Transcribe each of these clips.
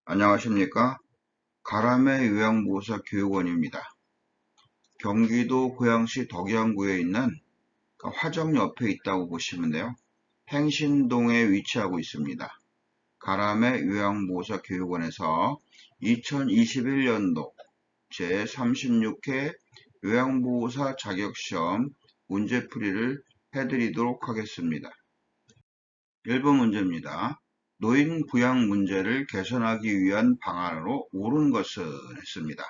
안녕하십니까? 가람의 요양보호사 교육원입니다. 경기도 고양시 덕양구에 있는 화정 옆에 있다고 보시면 돼요. 행신동에 위치하고 있습니다. 가람의 요양보호사 교육원에서 2021년도 제36회 요양보호사 자격시험 문제풀이를 해드리도록 하겠습니다. 1번 문제입니다. 노인 부양 문제를 개선하기 위한 방안으로 옳은 것은 했습니다.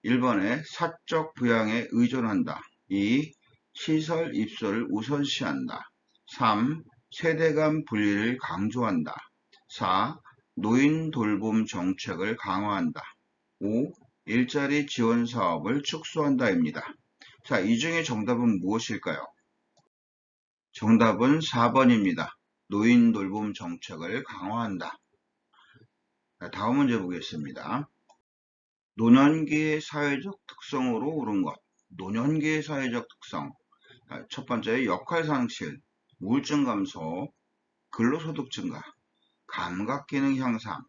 1번에 사적 부양에 의존한다. 2. 시설 입소를 우선시한다. 3. 세대 간 분리를 강조한다. 4. 노인 돌봄 정책을 강화한다. 5. 일자리 지원 사업을 축소한다입니다. 자, 이 중에 정답은 무엇일까요? 정답은 4번입니다. 노인 돌봄 정책을 강화한다. 다음 문제 보겠습니다. 노년기의 사회적 특성으로 옳은 것. 노년기의 사회적 특성. 첫 번째, 역할 상실, 우울증 감소, 근로소득 증가, 감각 기능 향상,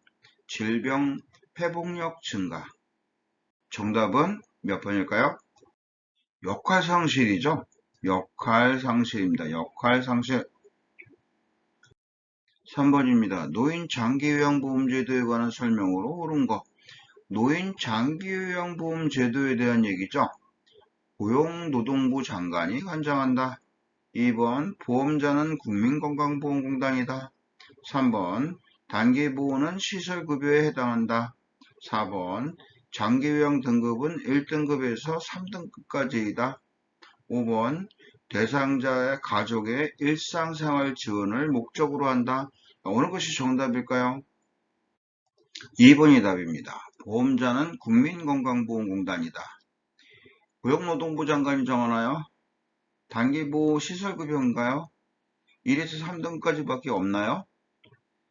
질병 회복력 증가. 정답은 몇 번일까요? 역할 상실이죠. 역할 상실입니다. 역할 상실. 3번입니다. 노인 장기요양보험제도에 관한 설명으로 옳은 것. 노인 장기요양보험 제도에 대한 얘기죠. 고용노동부 장관이 관장한다. 2번 보험자는 국민건강보험공단이다. 3번 단기보호는 시설급여에 해당한다. 4번 장기요양 등급은 1등급에서 3등급까지이다. 5번 대상자의 가족의 일상생활 지원을 목적으로 한다. 어느 것이 정답일까요? 2번이 답입니다. 보험자는 국민건강보험공단이다. 고용노동부 장관이 정하나요? 단기보호 시설급여인가요? 1에서 3등까지밖에 없나요?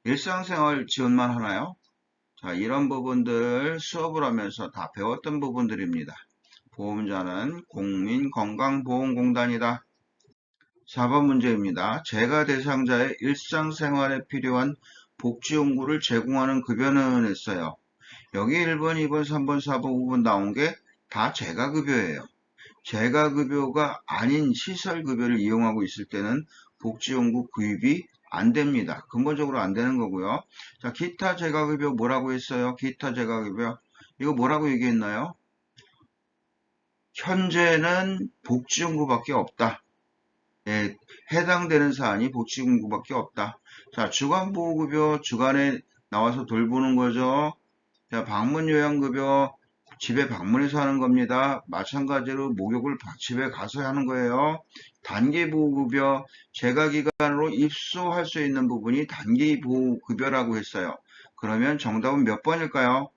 일상생활 지원만 하나요? 자, 이런 부분들 수업을 하면서 다 배웠던 부분들입니다. 보험자는 국민건강보험공단이다. 4번 문제입니다. 재가 대상자의 일상생활에 필요한 복지용구를 제공하는 급여는 했어요. 여기 1번, 2번, 3번, 4번, 5번 나온 게 다 재가급여예요. 재가급여가 아닌 시설급여를 이용하고 있을 때는 복지용구 구입이 안 됩니다. 근본적으로 안 되는 거고요. 자, 기타 재가급여 뭐라고 했어요? 기타 재가급여. 이거 뭐라고 얘기했나요? 현재는 복지용구밖에 없다. 예, 해당되는 사안이 복지용구밖에 없다. 자, 주간보호급여 주간에 나와서 돌보는 거죠. 자, 방문요양급여 집에 방문해서 하는 겁니다. 마찬가지로 목욕을 집에 가서 하는 거예요. 단기보호급여 재가기간으로 입소할 수 있는 부분이 단기보호급여라고 했어요. 그러면 정답은 몇 번일까요?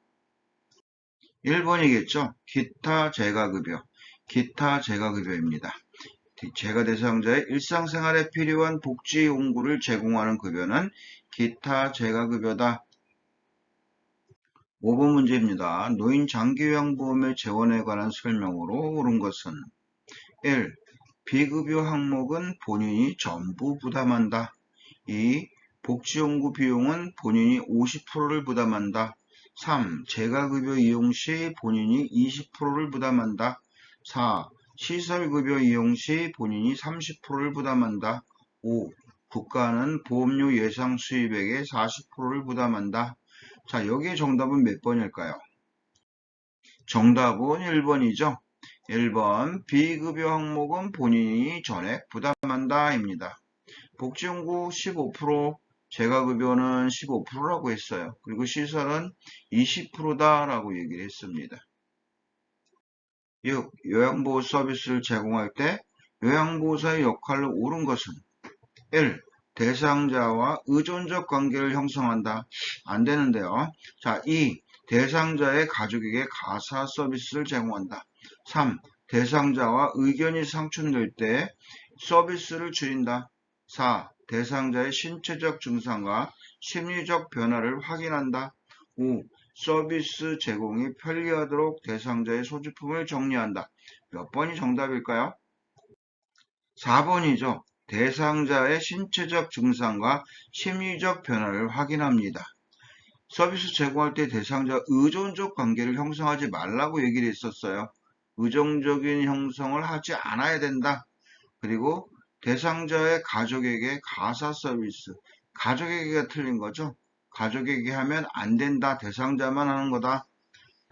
1번이겠죠. 기타 재가급여. 기타 재가급여입니다. 재가 대상자의 일상생활에 필요한 복지용구를 제공하는 급여는 기타 재가급여다. 5번 문제입니다. 노인 장기요양보험의 재원에 관한 설명으로 옳은 것은 1. 비급여 항목은 본인이 전부 부담한다. 2. 복지용구 비용은 본인이 50%를 부담한다. 3. 재가급여 이용 시 본인이 20%를 부담한다. 4. 시설급여 이용 시 본인이 30%를 부담한다. 5. 국가는 보험료 예상 수입액의 40%를 부담한다. 자, 여기에 정답은 몇 번일까요? 정답은 1번이죠. 1번 비급여 항목은 본인이 전액 부담한다 입니다. 복지용구 15%, 재가급여는 15%라고 했어요. 그리고 시설은 20%다라고 얘기를 했습니다. 요양보호 서비스를 제공할 때 요양보호사의 역할로 옳은 것은 1. 대상자와 의존적 관계를 형성한다. 안 되는데요. 자, 2. 대상자의 가족에게 가사 서비스를 제공한다. 3. 대상자와 의견이 상충될 때 서비스를 줄인다. 4. 대상자의 신체적 증상과 심리적 변화를 확인한다. 5. 서비스 제공이 편리하도록 대상자의 소지품을 정리한다. 몇 번이 정답일까요? 4번이죠. 대상자의 신체적 증상과 심리적 변화를 확인합니다. 서비스 제공할 때 대상자 의존적 관계를 형성하지 말라고 얘기를 했었어요. 의존적인 형성을 하지 않아야 된다. 그리고 대상자의 가족에게 가사 서비스, 가족에게가 틀린 거죠. 가족에게 하면 안 된다. 대상자만 하는 거다.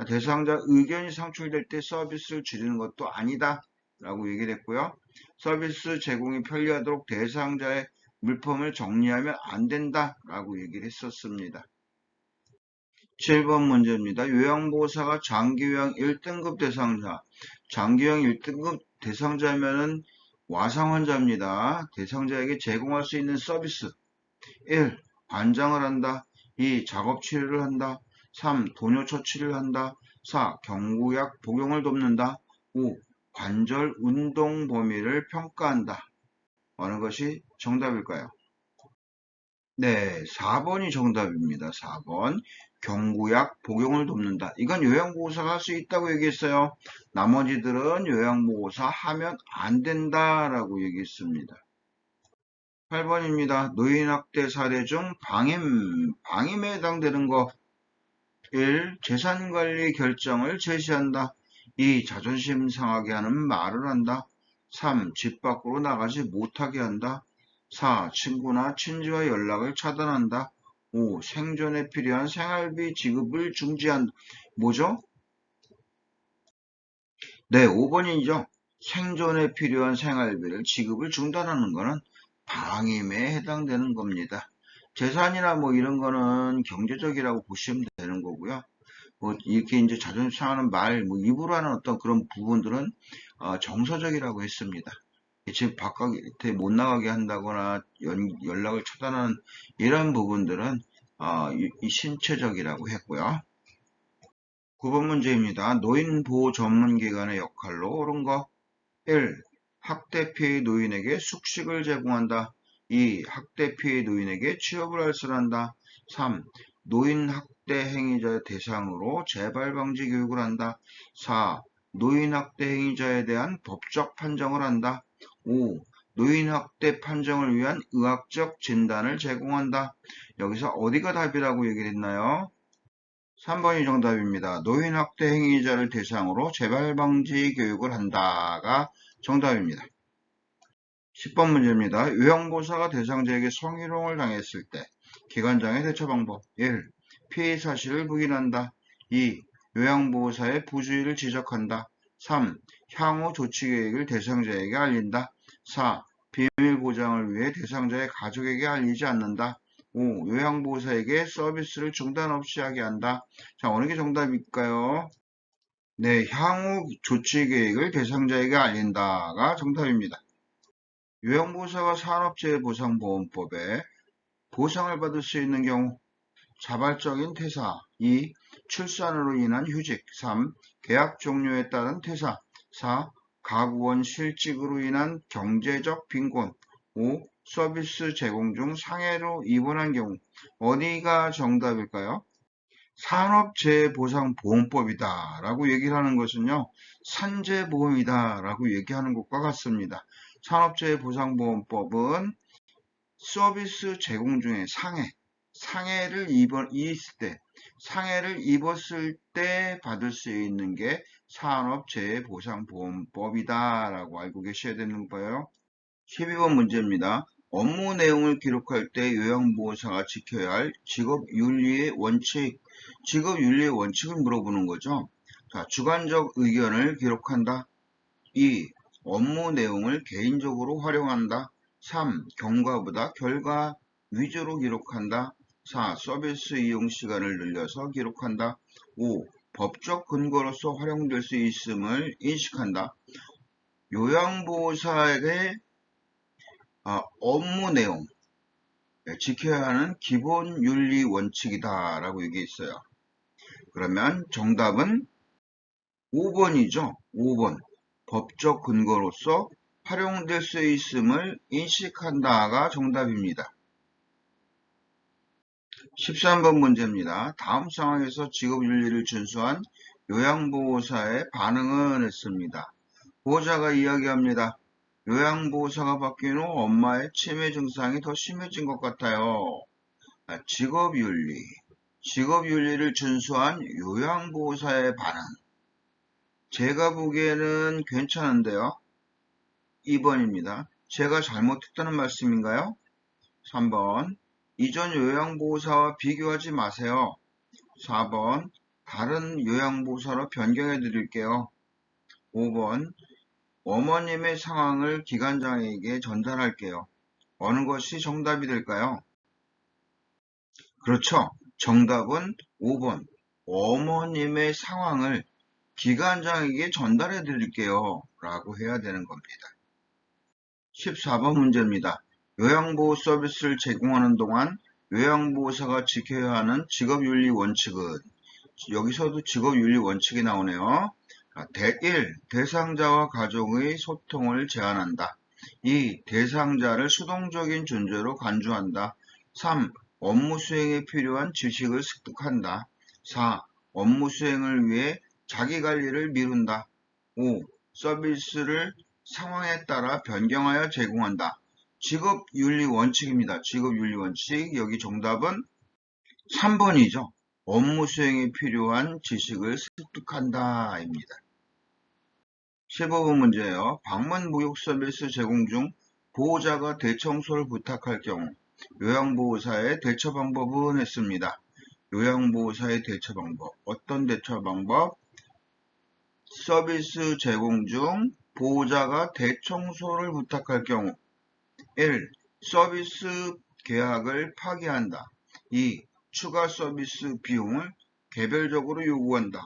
대상자 의견이 상출될 때 서비스를 줄이는 것도 아니다. 라고 얘기를 했고요. 서비스 제공이 편리하도록 대상자의 물품을 정리하면 안 된다. 라고 얘기를 했었습니다. 7번 문제입니다. 요양보호사가 장기요양 1등급 대상자, 장기요양 1등급 대상자면은 와상 환자입니다. 대상자에게 제공할 수 있는 서비스 1. 관장을 한다. 2. 작업 치료를 한다. 3. 도뇨 처치를 한다. 4. 경구약 복용을 돕는다. 5. 관절 운동 범위를 평가한다. 어느 것이 정답일까요? 네, 4번이 정답입니다. 4번. 경구약 복용을 돕는다. 이건 요양보호사가 할 수 있다고 얘기했어요. 나머지들은 요양보호사 하면 안 된다라고 얘기했습니다. 8번입니다. 노인학대 사례 중 방임에 해당되는 거. 1. 재산관리 결정을 제시한다. 2. 자존심 상하게 하는 말을 한다. 3. 집 밖으로 나가지 못하게 한다. 4. 친구나 친지와 연락을 차단한다. 5. 생존에 필요한 생활비 지급을 중지한다. 뭐죠? 네, 5번이죠. 생존에 필요한 생활비를 지급을 중단하는 것은 방임에 해당되는 겁니다. 재산이나 뭐 이런 거는 경제적이라고 보시면 되는 거고요. 뭐 이렇게 이제 자존심 상하는 말, 뭐 입으로 하는 어떤 그런 부분들은 정서적이라고 했습니다. 집 바깥에 못 나가게 한다거나 연락을 차단하는 이런 부분들은 이 신체적이라고 했고요. 9번 문제입니다. 노인보호 전문기관의 역할로 옳은 거. 1. 학대 피해 노인에게 숙식을 제공한다. 2. 학대 피해 노인에게 취업을 알선한다. 3. 노인 학대 행위자 대상으로 재발 방지 교육을 한다. 4. 노인 학대 행위자에 대한 법적 판정을 한다. 5. 노인 학대 판정을 위한 의학적 진단을 제공한다. 여기서 어디가 답이라고 얘기를 했나요? 3번이 정답입니다. 노인 학대 행위자를 대상으로 재발 방지 교육을 한다가 정답입니다. 10번 문제입니다. 요양보호사가 대상자에게 성희롱을 당했을 때 기관장의 대처 방법. 1. 피해 사실을 부인한다. 2. 요양보호사의 부주의를 지적한다. 3. 향후 조치 계획을 대상자에게 알린다. 4. 비밀 보장을 위해 대상자의 가족에게 알리지 않는다. 5. 요양보호사에게 서비스를 중단 없이 하게 한다. 자, 어느 게 정답일까요? 네, 향후 조치 계획을 대상자에게 알린다가 정답입니다. 요양보호사가 산업재해보상보험법에 보상을 받을 수 있는 경우 자발적인 퇴사 2. 출산으로 인한 휴직 3. 계약 종료에 따른 퇴사 4. 가구원 실직으로 인한 경제적 빈곤 5. 서비스 제공 중 상해로 입원한 경우 어디가 정답일까요? 산업재해보상보험법이다 라고 얘기를 하는 것은요, 산재보험이다 라고 얘기하는 것과 같습니다. 산업재해보상보험법은 서비스 제공 중에 상해를 입었을 때 받을 수 있는 게 산업재해보상보험법이다 라고 알고 계셔야 되는 거예요. 12번 문제입니다. 업무 내용을 기록할 때 요양보호사가 지켜야 할 직업윤리의 원칙을 물어보는 거죠. 자, 주관적 의견을 기록한다. 2. 업무 내용을 개인적으로 활용한다. 3. 경과보다 결과 위주로 기록한다. 4. 서비스 이용 시간을 늘려서 기록한다. 5. 법적 근거로서 활용될 수 있음을 인식한다. 요양보호사에게 업무 내용, 지켜야 하는 기본 윤리 원칙이다 라고 얘기했어요. 그러면 정답은 5번이죠. 5번. 법적 근거로서 활용될 수 있음을 인식한다가 정답입니다. 13번 문제입니다. 다음 상황에서 직업윤리를 준수한 요양보호사의 반응은 했습니다. 보호자가 이야기합니다. 요양보호사가 바뀐 후 엄마의 치매 증상이 더 심해진 것 같아요. 직업윤리. 직업윤리를 준수한 요양보호사의 반응. 제가 보기에는 괜찮은데요. 2번입니다. 제가 잘못했다는 말씀인가요? 3번. 이전 요양보호사와 비교하지 마세요. 4번. 다른 요양보호사로 변경해 드릴게요. 5번. 어머님의 상황을 기관장에게 전달할게요. 어느 것이 정답이 될까요? 그렇죠. 정답은 5번. 어머님의 상황을 기관장에게 전달해 드릴게요. 라고 해야 되는 겁니다. 14번 문제입니다. 요양보호 서비스를 제공하는 동안 요양보호사가 지켜야 하는 직업윤리 원칙은, 여기서도 직업윤리 원칙이 나오네요. 1. 대상자와 가족의 소통을 제한한다. 2. 대상자를 수동적인 존재로 간주한다. 3. 업무 수행에 필요한 지식을 습득한다. 4. 업무 수행을 위해 자기관리를 미룬다. 5. 서비스를 상황에 따라 변경하여 제공한다. 직업윤리 원칙입니다. 직업윤리 원칙. 여기 정답은 3번이죠. 업무 수행에 필요한 지식을 습득한다 입니다. 15번 문제예요. 방문 목욕 서비스 제공 중 보호자가 대청소를 부탁할 경우 요양보호사의 대처 방법은 했습니다. 요양보호사의 대처 방법. 어떤 대처 방법? 서비스 제공 중 보호자가 대청소를 부탁할 경우 1. 서비스 계약을 파기한다. 2. 추가 서비스 비용을 개별적으로 요구한다.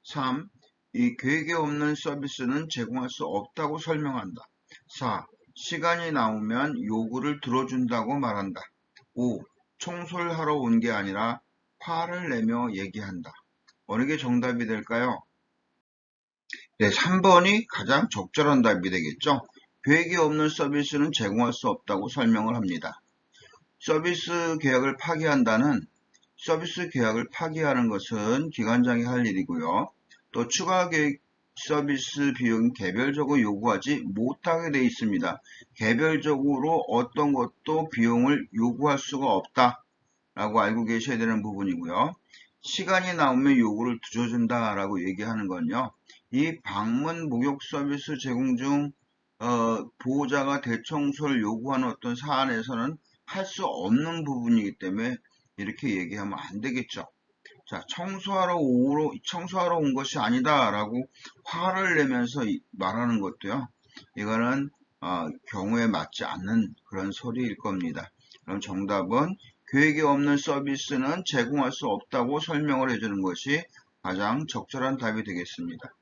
3. 이 계획에 없는 서비스는 제공할 수 없다고 설명한다. 4. 시간이 나오면 요구를 들어준다고 말한다. 5. 청소를 하러 온 게 아니라 화를 내며 얘기한다. 어느 게 정답이 될까요? 네, 3번이 가장 적절한 답이 되겠죠. 계획이 없는 서비스는 제공할 수 없다고 설명을 합니다. 서비스 계약을 파기한다는, 서비스 계약을 파기하는 것은 기관장이 할 일이고요. 또 추가 계획 서비스 비용 개별적으로 요구하지 못하게 되어 있습니다. 개별적으로 어떤 것도 비용을 요구할 수가 없다라고 알고 계셔야 되는 부분이고요. 시간이 나오면 요구를 들어준다라고 얘기하는 건요. 이 방문 목욕 서비스 제공 중 보호자가 대청소를 요구하는 어떤 사안에서는 할 수 없는 부분이기 때문에 이렇게 얘기하면 안 되겠죠. 자, 청소하러 온 것이 아니다라고 화를 내면서 말하는 것도요. 이거는 경우에 맞지 않는 그런 소리일 겁니다. 그럼 정답은 계획이 없는 서비스는 제공할 수 없다고 설명을 해주는 것이 가장 적절한 답이 되겠습니다.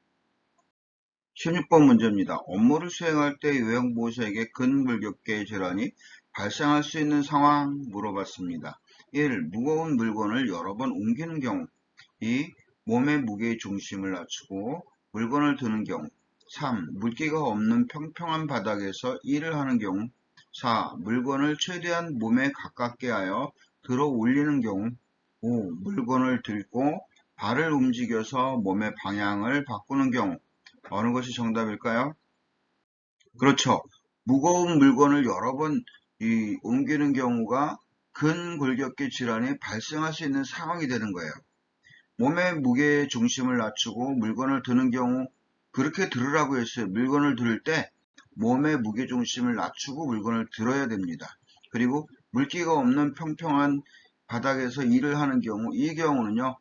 16번 문제입니다. 업무를 수행할 때 요양보호사에게 근골격계 질환이 발생할 수 있는 상황 물어봤습니다. 1. 무거운 물건을 여러 번 옮기는 경우. 2. 몸의 무게의 중심을 낮추고 물건을 드는 경우. 3. 물기가 없는 평평한 바닥에서 일을 하는 경우. 4. 물건을 최대한 몸에 가깝게 하여 들어 올리는 경우. 5. 물건을 들고 발을 움직여서 몸의 방향을 바꾸는 경우. 어느 것이 정답일까요? 그렇죠. 무거운 물건을 여러 번 옮기는 경우가 근골격계 질환이 발생할 수 있는 상황이 되는 거예요. 몸의 무게의 중심을 낮추고 물건을 드는 경우, 그렇게 들으라고 했어요. 물건을 들 때 몸의 무게 중심을 낮추고 물건을 들어야 됩니다. 그리고 물기가 없는 평평한 바닥에서 일을 하는 경우, 이 경우는요,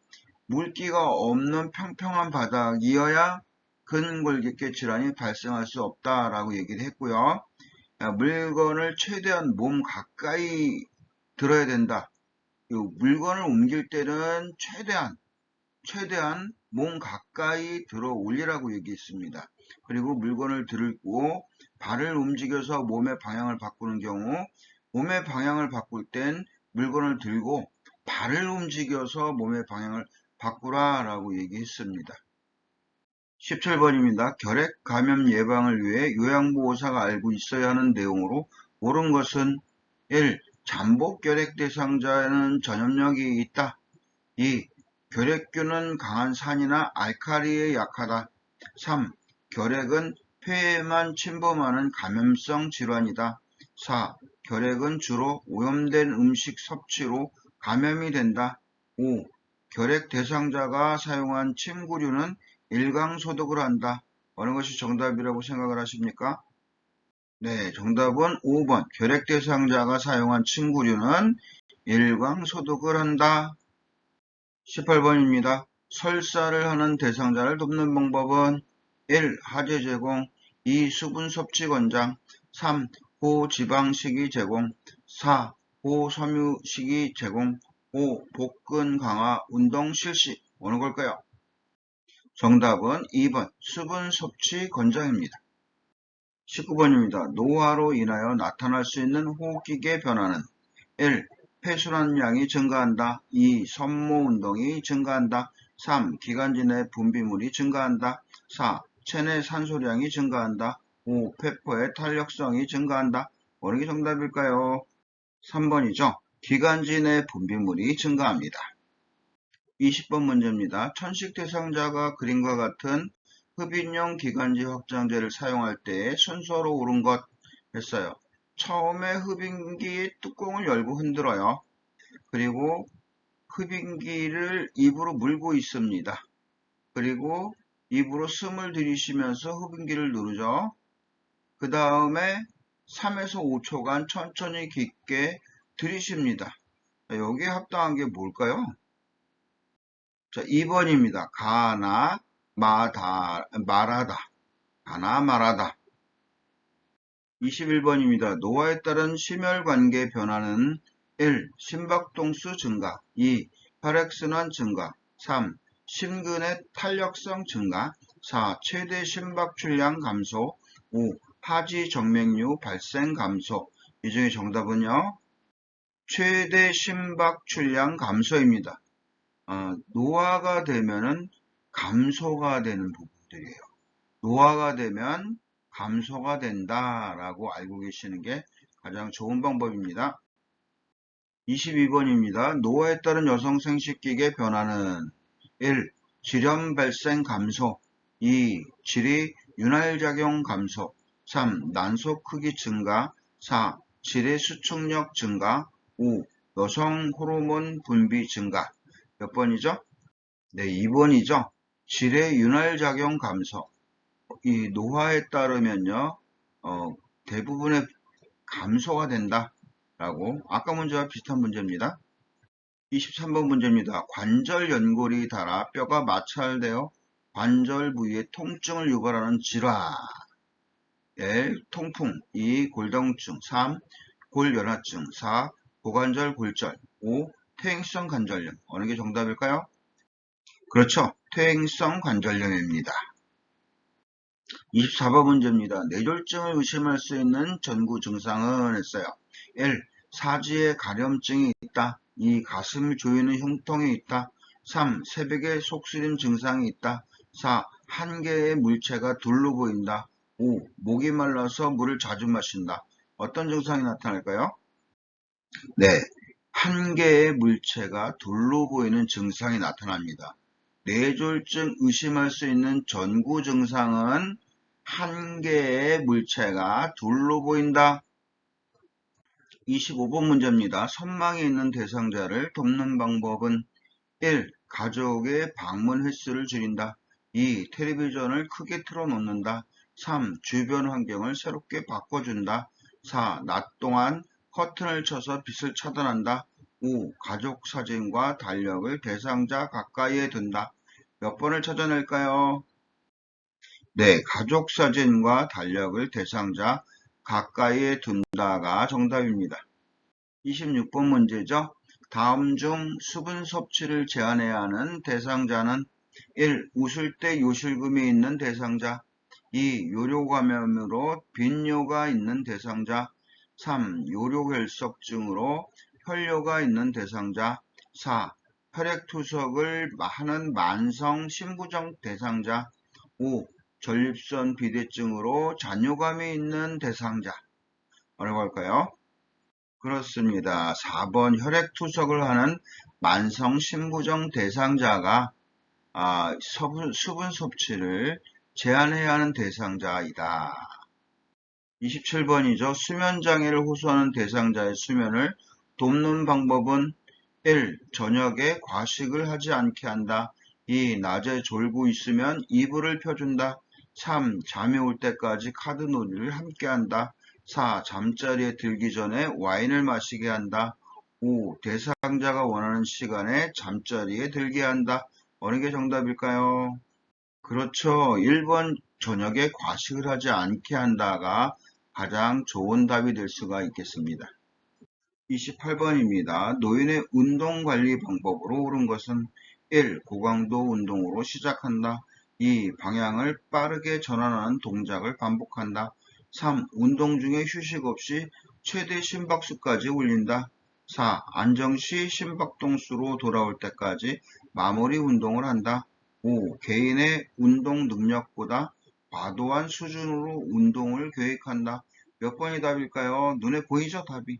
물기가 없는 평평한 바닥이어야 근골격계 질환이 발생할 수 없다라고 얘기를 했고요. 물건을 최대한 몸 가까이 들어야 된다. 물건을 옮길 때는 최대한 몸 가까이 들어 올리라고 얘기했습니다. 그리고 물건을 들고 발을 움직여서 몸의 방향을 바꾸는 경우, 몸의 방향을 바꿀 땐 물건을 들고 발을 움직여서 몸의 방향을 바꾸라라고 얘기했습니다. 17번입니다. 결핵 감염 예방을 위해 요양보호사가 알고 있어야 하는 내용으로 옳은 것은 1. 잠복 결핵 대상자에는 전염력이 있다. 2. 결핵균은 강한 산이나 알칼리에 약하다. 3. 결핵은 폐에만 침범하는 감염성 질환이다. 4. 결핵은 주로 오염된 음식 섭취로 감염이 된다. 5. 결핵 대상자가 사용한 침구류는 일광소독을 한다. 어느 것이 정답이라고 생각을 하십니까? 네, 정답은 5번. 결핵 대상자가 사용한 침구류는 일광소독을 한다. 18번입니다. 설사를 하는 대상자를 돕는 방법은 1. 하재 제공, 2. 수분 섭취 권장, 3. 고지방식이 제공, 4. 고섬유식이 제공, 5. 복근 강화 운동 실시. 어느 걸까요? 정답은 2번 수분 섭취 권장입니다. 19번입니다. 노화로 인하여 나타날 수 있는 호흡기계 변화는 1. 폐순환량이 증가한다. 2. 섬모 운동이 증가한다. 3. 기관지 내 분비물이 증가한다. 4. 체내 산소량이 증가한다. 5. 폐포의 탄력성이 증가한다. 어느 게 정답일까요? 3번이죠. 기관지 내 분비물이 증가합니다. 20번 문제입니다. 천식 대상자가 그림과 같은 흡인용 기관지 확장제를 사용할 때 순서로 옳은 것 했어요. 처음에 흡인기 뚜껑을 열고 흔들어요. 그리고 흡인기를 입으로 물고 있습니다. 그리고 입으로 숨을 들이쉬면서 흡인기를 누르죠. 그 다음에 3에서 5초간 천천히 깊게 들이쉽니다. 여기에 합당한 게 뭘까요? 자, 2번입니다. 가나 말하다. 가나 말하다. 21번입니다. 노화에 따른 심혈관계 변화는 1. 심박동수 증가, 2. 혈액순환 증가, 3. 심근의 탄력성 증가, 4. 최대 심박출량 감소, 5. 하지 정맥류 발생 감소. 이 중에 정답은요. 최대 심박출량 감소입니다. 노화가 되면은 감소가 되는 부분들이에요. 노화가 되면 감소가 된다라고 알고 계시는 게 가장 좋은 방법입니다. 22번입니다. 노화에 따른 여성 생식기계 변화는 1. 질염 발생 감소, 2. 질의 윤활작용 감소, 3. 난소 크기 증가, 4. 질의 수축력 증가, 5. 여성 호르몬 분비 증가. 몇 번이죠? 네, 2번이죠. 질의 윤활작용 감소. 이 노화에 따르면요, 대부분의 감소가 된다라고 아까 문제와 비슷한 문제입니다. 23번 문제입니다. 관절 연골이 닳아 뼈가 마찰되어 관절 부위에 통증을 유발하는 질환. 1. 통풍, 2. 골다공증, 3. 골연화증, 4. 고관절 골절, 5. 퇴행성 관절염. 어느 게 정답일까요? 그렇죠. 퇴행성 관절염입니다. 24번 문제입니다. 뇌졸중을 의심할 수 있는 전구 증상은 했어요. 1. 사지에 가려움증이 있다. 2. 가슴이 조이는 흉통이 있다. 3. 새벽에 속쓰림 증상이 있다. 4. 한 개의 물체가 둘로 보인다. 5. 목이 말라서 물을 자주 마신다. 어떤 증상이 나타날까요? 네. 한 개의 물체가 둘로 보이는 증상이 나타납니다. 뇌졸중 의심할 수 있는 전구 증상은 한 개의 물체가 둘로 보인다. 25번 문제입니다. 선망에 있는 대상자를 돕는 방법은 1. 가족의 방문 횟수를 줄인다. 2. 텔레비전을 크게 틀어놓는다. 3. 주변 환경을 새롭게 바꿔준다. 4. 낮 동안 커튼을 쳐서 빛을 차단한다. 5. 가족 사진과 달력을 대상자 가까이에 둔다. 몇 번을 찾아낼까요? 네, 가족 사진과 달력을 대상자 가까이에 둔다가 정답입니다. 26번 문제죠. 다음 중 수분 섭취를 제한해야 하는 대상자는 1. 웃을 때 요실금이 있는 대상자, 2. 요로감염으로 빈뇨가 있는 대상자, 3. 요로결석증으로 혈뇨가 있는 대상자, 4. 혈액투석을 하는 만성 신부종 대상자, 5. 전립선 비대증으로 잔뇨감이 있는 대상자. 어느 걸까요? 그렇습니다. 4번 혈액투석을 하는 만성 신부종 대상자가 수분 섭취를 제한해야 하는 대상자이다. 27번이죠. 수면장애를 호소하는 대상자의 수면을 돕는 방법은 1. 저녁에 과식을 하지 않게 한다. 2. 낮에 졸고 있으면 이불을 펴준다. 3. 잠이 올 때까지 카드놀이를 함께 한다. 4. 잠자리에 들기 전에 와인을 마시게 한다. 5. 대상자가 원하는 시간에 잠자리에 들게 한다. 어느 게 정답일까요? 그렇죠. 1번 저녁에 과식을 하지 않게 한다가 가장 좋은 답이 될 수가 있겠습니다. 28번입니다. 노인의 운동관리 방법으로 옳은 것은 1. 고강도 운동으로 시작한다. 2. 방향을 빠르게 전환하는 동작을 반복한다. 3. 운동 중에 휴식 없이 최대 심박수까지 올린다. 4. 안정 시 심박동수로 돌아올 때까지 마무리 운동을 한다. 5. 개인의 운동 능력보다 과도한 수준으로 운동을 계획한다. 몇 번이 답일까요? 눈에 보이죠, 답이?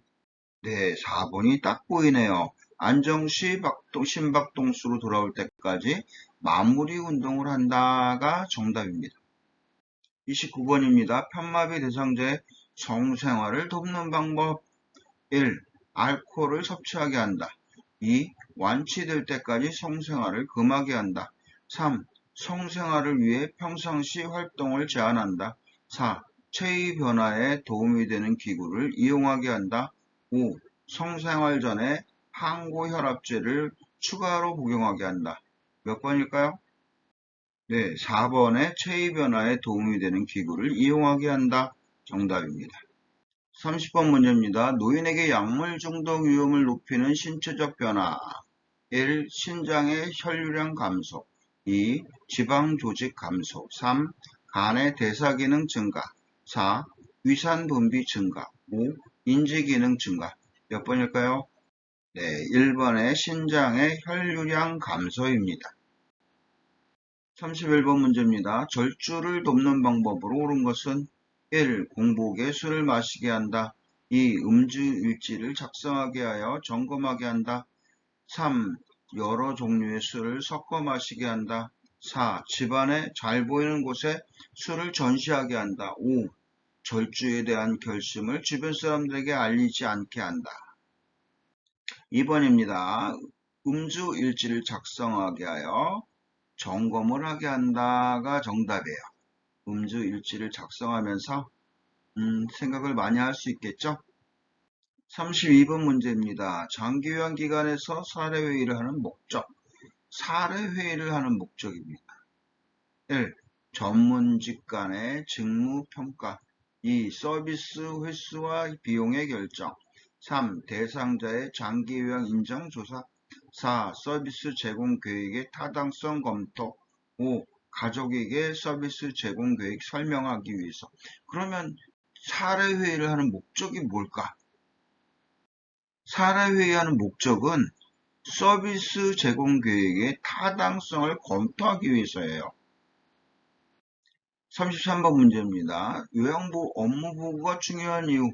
네, 4번이 딱 보이네요. 안정 시 심박동수로 돌아올 때까지 마무리 운동을 한다가 정답입니다. 29번입니다. 편마비 대상자의 성생활을 돕는 방법. 1. 알코올을 섭취하게 한다. 2. 완치될 때까지 성생활을 금하게 한다. 3. 성생활을 위해 평상시 활동을 제한한다. 4. 체위 변화에 도움이 되는 기구를 이용하게 한다. 5. 성생활 전에 항고혈압제를 추가로 복용하게 한다. 몇 번일까요? 네, 4번에 체위 변화에 도움이 되는 기구를 이용하게 한다. 정답입니다. 30번 문제입니다. 노인에게 약물 중독 위험을 높이는 신체적 변화. 1. 신장의 혈류량 감소. 2. 지방 조직 감소. 3. 간의 대사 기능 증가. 4. 위산 분비 증가. 5. 인지 기능 증가. 몇 번일까요? 네, 1번의 신장의 혈류량 감소입니다. 31번 문제입니다. 절주를 돕는 방법으로 옳은 것은 1. 공복에 술을 마시게 한다. 2. 음주 일지를 작성하게 하여 점검하게 한다. 3. 여러 종류의 술을 섞어 마시게 한다. 4. 집안에 잘 보이는 곳에 술을 전시하게 한다. 5. 절주에 대한 결심을 주변 사람들에게 알리지 않게 한다. 2번입니다. 음주 일지를 작성하게 하여 점검을 하게 한다가 정답이에요. 음주 일지를 작성하면서 생각을 많이 할 수 있겠죠? 32번 문제입니다. 장기요양 기관에서 사례회의를 하는 목적. 사례회의를 하는 목적입니다. 1. 전문직 간의 직무평가. 2. 서비스 횟수와 비용의 결정. 3. 대상자의 장기요양 인정조사. 4. 서비스 제공 계획의 타당성 검토. 5. 가족에게 서비스 제공 계획 설명하기 위해서. 그러면 사례회의를 하는 목적이 뭘까? 사례회의하는 목적은 서비스 제공 계획의 타당성을 검토하기 위해서예요. 33번 문제입니다. 요양보 업무 보고가 중요한 이유.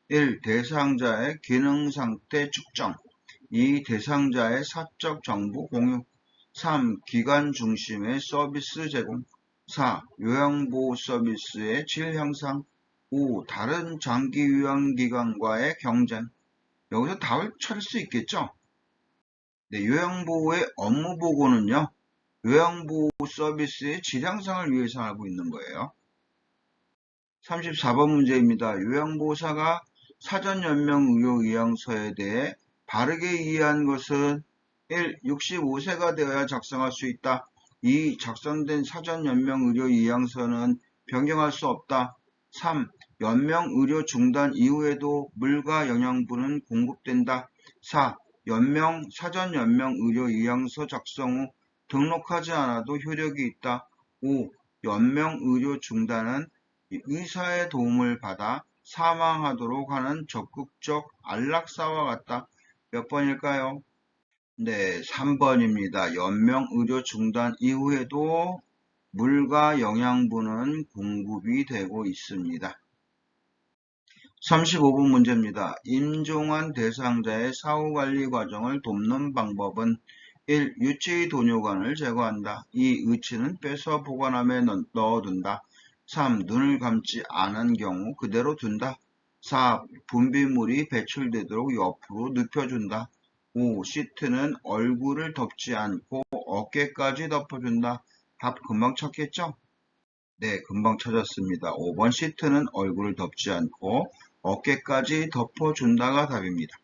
1. 대상자의 기능 상태 측정. 2. 대상자의 사적 정보 공유. 3. 기관 중심의 서비스 제공. 4. 요양보호 서비스의 질 향상. 5. 다른 장기 요양기관과의 경쟁. 여기서 답을 찾을 수 있겠죠? 네, 요양보호의 업무 보고는요, 요양보호 서비스의 질 향상을 위해서 하고 있는 거예요. 34번 문제입니다. 요양보호사가 사전연명 의료의향서에 대해 바르게 이해한 것은 1. 65세가 되어야 작성할 수 있다. 2. 작성된 사전연명 의료의향서는 변경할 수 없다. 3. 연명 의료 중단 이후에도 물과 영양분은 공급된다. 4. 사전연명 의료의향서 작성 후 등록하지 않아도 효력이 있다. 5. 연명 의료 중단은 의사의 도움을 받아 사망하도록 하는 적극적 안락사와 같다. 몇 번일까요? 네, 3번입니다. 연명 의료 중단 이후에도 물과 영양분은 공급이 되고 있습니다. 35번 문제입니다. 임종한 대상자의 사후관리 과정을 돕는 방법은 1. 유치의 도뇨관을 제거한다. 2. 의치는 빼서 보관함에 넣어둔다. 3. 눈을 감지 않은 경우 그대로 둔다. 4. 분비물이 배출되도록 옆으로 눕혀준다. 5. 시트는 얼굴을 덮지 않고 어깨까지 덮어준다. 답 금방 찾겠죠? 네, 금방 찾았습니다. 5번 시트는 얼굴을 덮지 않고 어깨까지 덮어준다가 답입니다.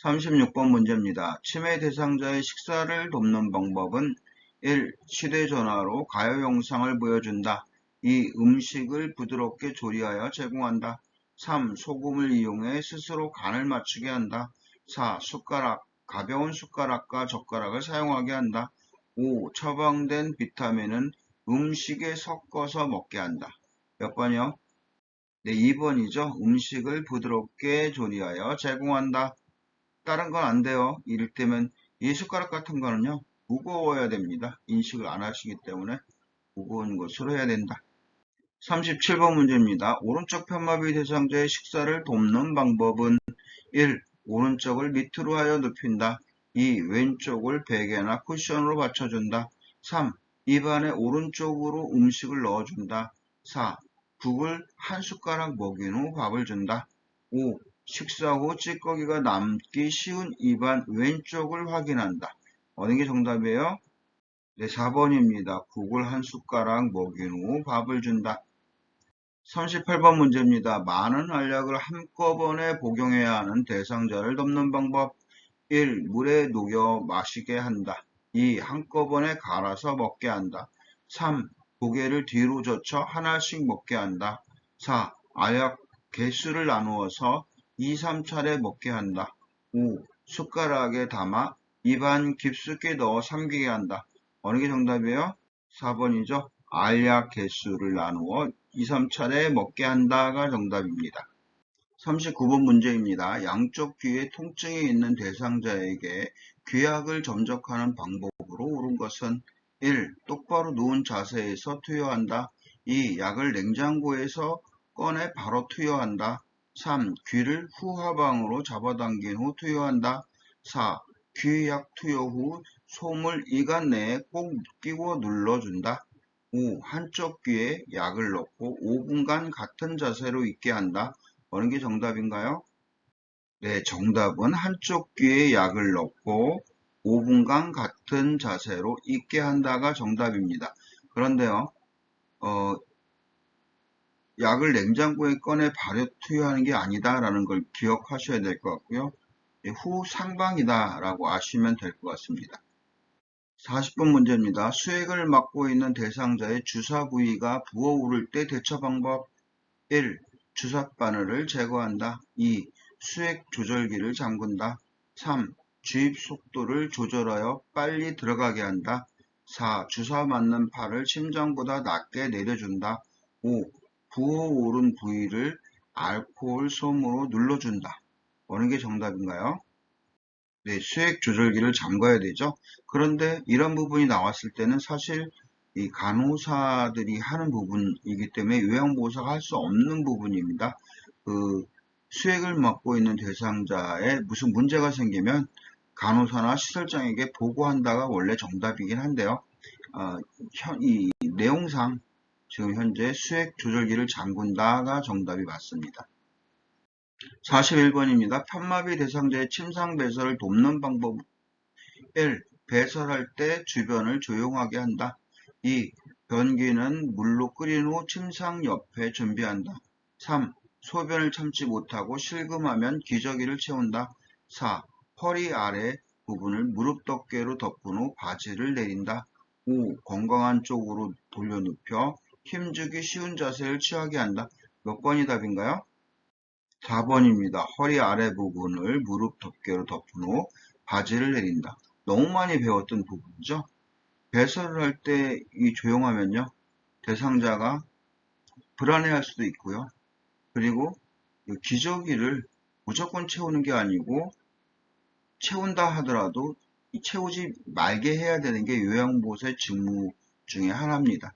36번 문제입니다. 치매 대상자의 식사를 돕는 방법은 1. 휴대전화로 가요 영상을 보여준다. 2. 음식을 부드럽게 조리하여 제공한다. 3. 소금을 이용해 스스로 간을 맞추게 한다. 4. 가벼운 숟가락과 젓가락을 사용하게 한다. 5. 처방된 비타민은 음식에 섞어서 먹게 한다. 몇 번이요? 네, 2번이죠. 음식을 부드럽게 조리하여 제공한다. 다른 건 안 돼요. 이를테면 이 숟가락 같은 거는요, 무거워야 됩니다. 인식을 안 하시기 때문에 무거운 것으로 해야 된다. 37번 문제입니다. 오른쪽 편마비 대상자의 식사를 돕는 방법은 1. 오른쪽을 밑으로 하여 눕힌다. 2. 왼쪽을 베개나 쿠션으로 받쳐준다. 3. 입안에 오른쪽으로 음식을 넣어준다. 4. 국을 한 숟가락 먹인 후 밥을 준다. 5. 식사 후 찌꺼기가 남기 쉬운 입안 왼쪽을 확인한다. 어느 게 정답이에요? 네, 4번입니다. 국을 한 숟가락 먹인 후 밥을 준다. 38번 문제입니다. 많은 알약을 한꺼번에 복용해야 하는 대상자를 돕는 방법. 1. 물에 녹여 마시게 한다. 2. 한꺼번에 갈아서 먹게 한다. 3. 고개를 뒤로 젖혀 하나씩 먹게 한다. 4. 알약 개수를 나누어서 2, 3차례 먹게 한다. 5. 숟가락에 담아 입안 깊숙이 넣어 삼키게 한다. 어느 게 정답이에요? 4번이죠. 알약 개수를 나누어 2, 3차례 먹게 한다가 정답입니다. 39번 문제입니다. 양쪽 귀에 통증이 있는 대상자에게 귀약을 점적하는 방법으로 옳은 것은 1. 똑바로 누운 자세에서 투여한다. 2. 약을 냉장고에서 꺼내 바로 투여한다. 3. 귀를 후하방으로 잡아당긴 후 투여한다. 4. 귀약 투여 후 솜을 이간 내에 꼭 끼고 눌러준다. 5. 한쪽 귀에 약을 넣고 5분간 같은 자세로 있게 한다. 어느 게 정답인가요? 네, 정답은 한쪽 귀에 약을 넣고 5분간 같은 자세로 있게 한다가 정답입니다. 그런데요, 약을 냉장고에 꺼내 발효 투여하는 게 아니다라는 걸 기억하셔야 될 것 같고요. 후 상방이다라고 아시면 될 것 같습니다. 40번 문제입니다. 수액을 맡고 있는 대상자의 주사 부위가 부어오를 때 대처 방법. 1. 주사 바늘을 제거한다. 2. 수액 조절기를 잠근다. 3. 주입 속도를 조절하여 빨리 들어가게 한다. 4. 주사 맞는 팔을 심장보다 낮게 내려준다. 5. 부어오른 부위를 알코올 솜으로 눌러준다. 어느 게 정답인가요? 네, 수액 조절기를 잠가야 되죠. 그런데 이런 부분이 나왔을 때는 사실 이 간호사들이 하는 부분이기 때문에 요양보호사가 할 수 없는 부분입니다. 그 수액을 맡고 있는 대상자에 무슨 문제가 생기면 간호사나 시설장에게 보고한다가 원래 정답이긴 한데요. 이 내용상 지금 현재 수액 조절기를 잠근다가 정답이 맞습니다. 41번입니다. 편마비 대상자의 침상 배설을 돕는 방법. 1. 배설할 때 주변을 조용하게 한다. 2. 변기는 물로 끓인 후 침상 옆에 준비한다. 3. 소변을 참지 못하고 실금하면 기저귀를 채운다. 4. 허리 아래 부분을 무릎 덮개로 덮은 후 바지를 내린다. 5. 건강한 쪽으로 돌려 눕혀 힘주기 쉬운 자세를 취하게 한다. 몇 번이 답인가요? 4번입니다. 허리 아래 부분을 무릎 덮개로 덮은 후 바지를 내린다. 너무 많이 배웠던 부분이죠. 배설을 할 때 이 조용하면요. 대상자가 불안해할 수도 있고요. 그리고 이 기저귀를 무조건 채우는 게 아니고 채운다 하더라도 채우지 말게 해야 되는 게 요양보호사의 직무 중에 하나입니다.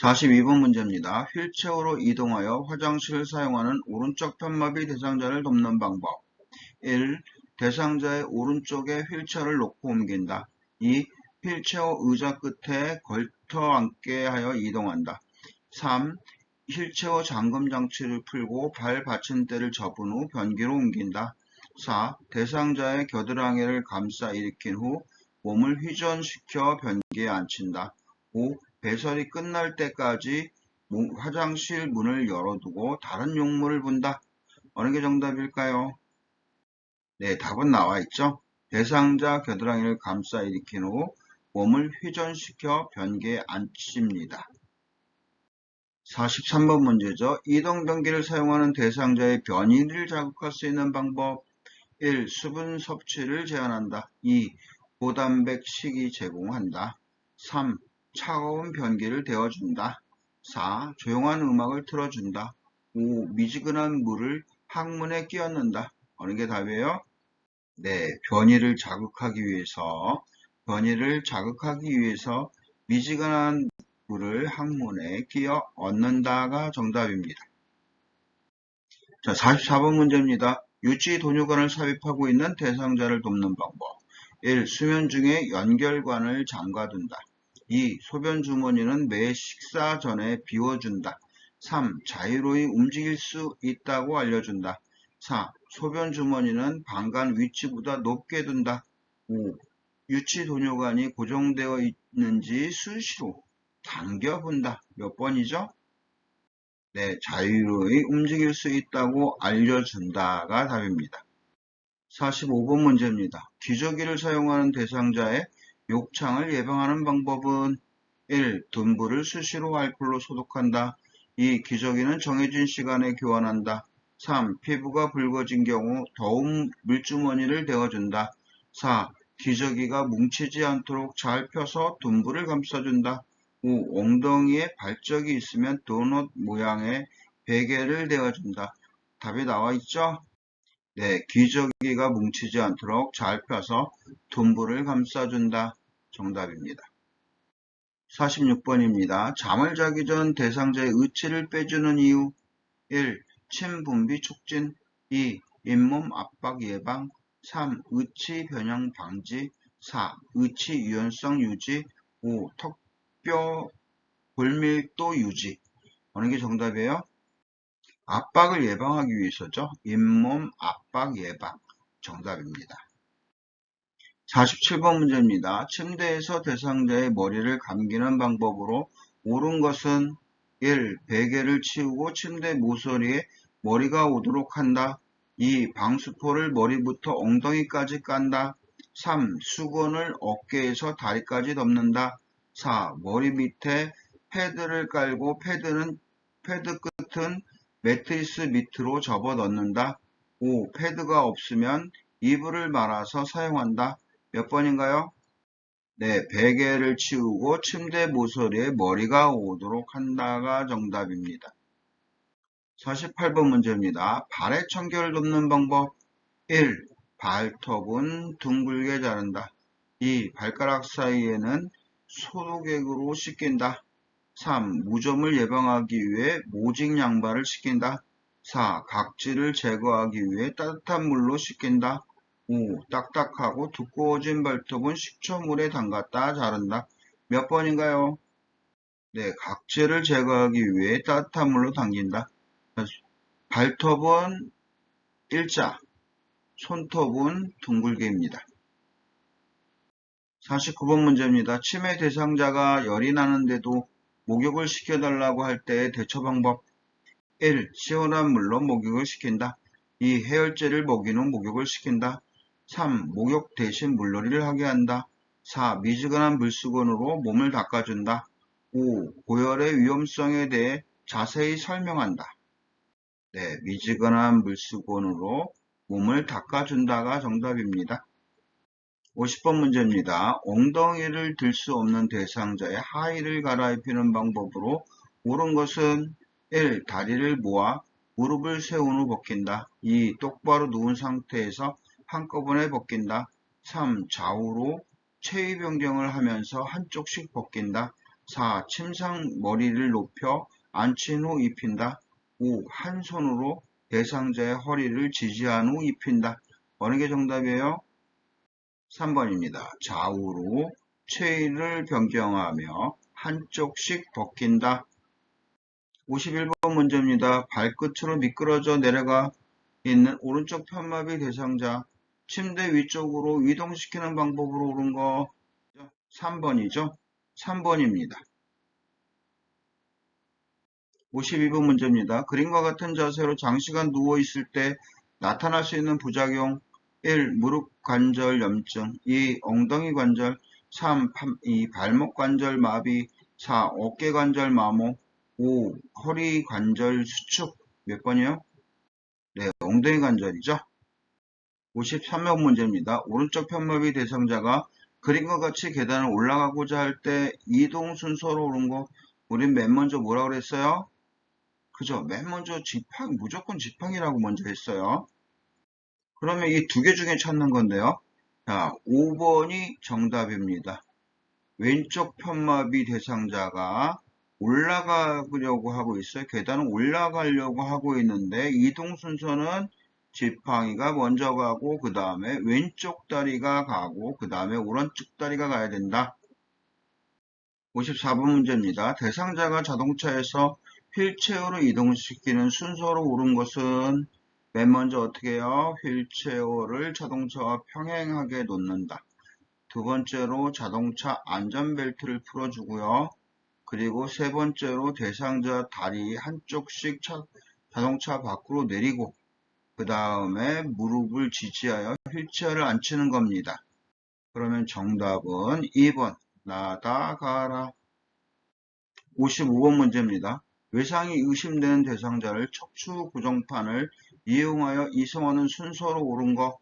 42번 문제입니다. 휠체어로 이동하여 화장실을 사용하는 오른쪽 편마비 대상자를 돕는 방법. 1. 대상자의 오른쪽에 휠체어를 놓고 옮긴다. 2. 휠체어 의자 끝에 걸터 앉게 하여 이동한다. 3. 휠체어 잠금 장치를 풀고 발 받침대를 접은 후 변기로 옮긴다. 4. 대상자의 겨드랑이를 감싸 일으킨 후 몸을 회전시켜 변기에 앉힌다. 5. 배설이 끝날 때까지 화장실 문을 열어두고 다른 용물을 본다. 어느 게 정답일까요? 네, 답은 나와 있죠. 대상자 겨드랑이를 감싸 일으킨 후 몸을 회전시켜 변기에 앉힙니다. 43번 문제죠. 이동변기를 사용하는 대상자의 변이를 자극할 수 있는 방법. 1. 수분 섭취를 제한한다. 2. 고단백 식이 제공한다. 3. 차가운 변기를 데워준다. 4. 조용한 음악을 틀어준다. 5. 미지근한 물을 항문에 끼얹는다. 어느 게 답이에요? 네, 변이를 자극하기 위해서 미지근한 물을 항문에 끼어 얻는다가 정답입니다. 자, 44번 문제입니다. 유치 돈유관을 삽입하고 있는 대상자를 돕는 방법. 1. 수면 중에 연결관을 잠가둔다. 2. 소변 주머니는 매 식사 전에 비워준다. 3. 자유로이 움직일 수 있다고 알려준다. 4. 소변 주머니는 방관 위치보다 높게 둔다. 5. 유치 돈유관이 고정되어 있는지 수시로 당겨본다. 몇 번이죠? 네, 자유로이 움직일 수 있다고 알려준다가 답입니다. 45번 문제입니다. 기저귀를 사용하는 대상자의 욕창을 예방하는 방법은 1. 둔부를 수시로 알코올로 소독한다. 2. 기저귀는 정해진 시간에 교환한다. 3. 피부가 붉어진 경우 더운 물주머니를 데워준다. 4. 기저귀가 뭉치지 않도록 잘 펴서 둔부를 감싸준다. 5. 엉덩이에 발적이 있으면 도넛 모양의 베개를 데워준다. 답이 나와 있죠? 네, 기저귀가 뭉치지 않도록 잘 펴서 둔부를 감싸준다. 정답입니다. 46번입니다. 잠을 자기 전 대상자의 의치를 빼주는 이유. 1. 침 분비 촉진. 2. 잇몸 압박 예방. 3. 의치 변형 방지. 4. 의치 유연성 유지. 5. 턱뼈 골밀도 유지. 어느 게 정답이에요? 압박을 예방하기 위해서죠. 잇몸 압박 예방. 정답입니다. 47번 문제입니다. 침대에서 대상자의 머리를 감기는 방법으로 옳은 것은 1. 베개를 치우고 침대 모서리에 머리가 오도록 한다. 2. 방수포를 머리부터 엉덩이까지 깐다. 3. 수건을 어깨에서 다리까지 덮는다. 4. 머리 밑에 패드를 깔고 패드 끝은 매트리스 밑으로 접어 넣는다. 5. 패드가 없으면 이불을 말아서 사용한다. 몇 번인가요? 네, 베개를 치우고 침대 모서리에 머리가 오도록 한다가 정답입니다. 48번 문제입니다. 발의 청결을 돕는 방법. 1. 발톱은 둥글게 자른다. 2. 발가락 사이에는 소독액으로 씻긴다. 3. 무좀을 예방하기 위해 모직 양발을 씻긴다. 4. 각질을 제거하기 위해 따뜻한 물로 씻긴다. 5. 딱딱하고 두꺼워진 발톱은 식초물에 담갔다 자른다. 몇 번인가요? 네, 각질을 제거하기 위해 따뜻한 물로 담긴다. 발톱은 일자, 손톱은 둥글게입니다. 49번 문제입니다. 치매 대상자가 열이 나는데도 목욕을 시켜달라고 할 때의 대처 방법. 1. 시원한 물로 목욕을 시킨다. 2. 해열제를 먹인 후 목욕을 시킨다. 3. 목욕 대신 물놀이를 하게 한다. 4. 미지근한 물수건으로 몸을 닦아준다. 5. 고열의 위험성에 대해 자세히 설명한다. 네, 미지근한 물수건으로 몸을 닦아준다가 정답입니다. 50번 문제입니다. 엉덩이를 들 수 없는 대상자의 하의를 갈아입히는 방법으로 옳은 것은 1. 다리를 모아 무릎을 세운 후 벗긴다. 2. 똑바로 누운 상태에서 한꺼번에 벗긴다. 3. 좌우로 체위 변경을 하면서 한쪽씩 벗긴다. 4. 침상 머리를 높여 앉힌 후 입힌다. 5. 한 손으로 대상자의 허리를 지지한 후 입힌다. 어느 게 정답이에요? 3번입니다. 좌우로 체위를 변경하며 한쪽씩 벗긴다. 51번 문제입니다. 발끝으로 미끄러져 내려가 있는 오른쪽 편마비 대상자 침대 위쪽으로 이동시키는 방법으로 옳은 거 3번이죠. 3번입니다. 52번 문제입니다. 그림과 같은 자세로 장시간 누워있을 때 나타날 수 있는 부작용 1. 무릎 관절 염증 2. 엉덩이 관절 3. 발목 관절 마비 4. 어깨 관절 마모 5. 허리 관절 수축 몇 번이요? 네, 엉덩이 관절이죠. 53번 문제입니다. 오른쪽 편마비 대상자가 그림과 같이 계단을 올라가고자 할 때 이동 순서로 오른 거 우린 맨 먼저 뭐라 그랬어요? 그죠? 맨 먼저 지팡, 무조건 지팡이라고 먼저 했어요. 그러면 이 두 개 중에 찾는 건데요. 자, 5번이 정답입니다. 왼쪽 편마비 대상자가 올라가려고 하고 있어요. 계단을 올라가려고 하고 있는데 이동 순서는 지팡이가 먼저 가고 그 다음에 왼쪽 다리가 가고 그 다음에 오른쪽 다리가 가야 된다. 54번 문제입니다. 대상자가 자동차에서 휠체어로 이동시키는 순서로 옳은 것은 맨 먼저 어떻게 해요? 휠체어를 자동차와 평행하게 놓는다. 두 번째로 자동차 안전벨트를 풀어주고요. 그리고 세 번째로 대상자 다리 한쪽씩 자동차 밖으로 내리고 그 다음에 무릎을 지지하여 휠체어를 앉히는 겁니다. 그러면 정답은 2번 나다가라. 55번 문제입니다. 외상이 의심되는 대상자를 척추 고정판을 이용하여 이송하는 순서로 옳은 거.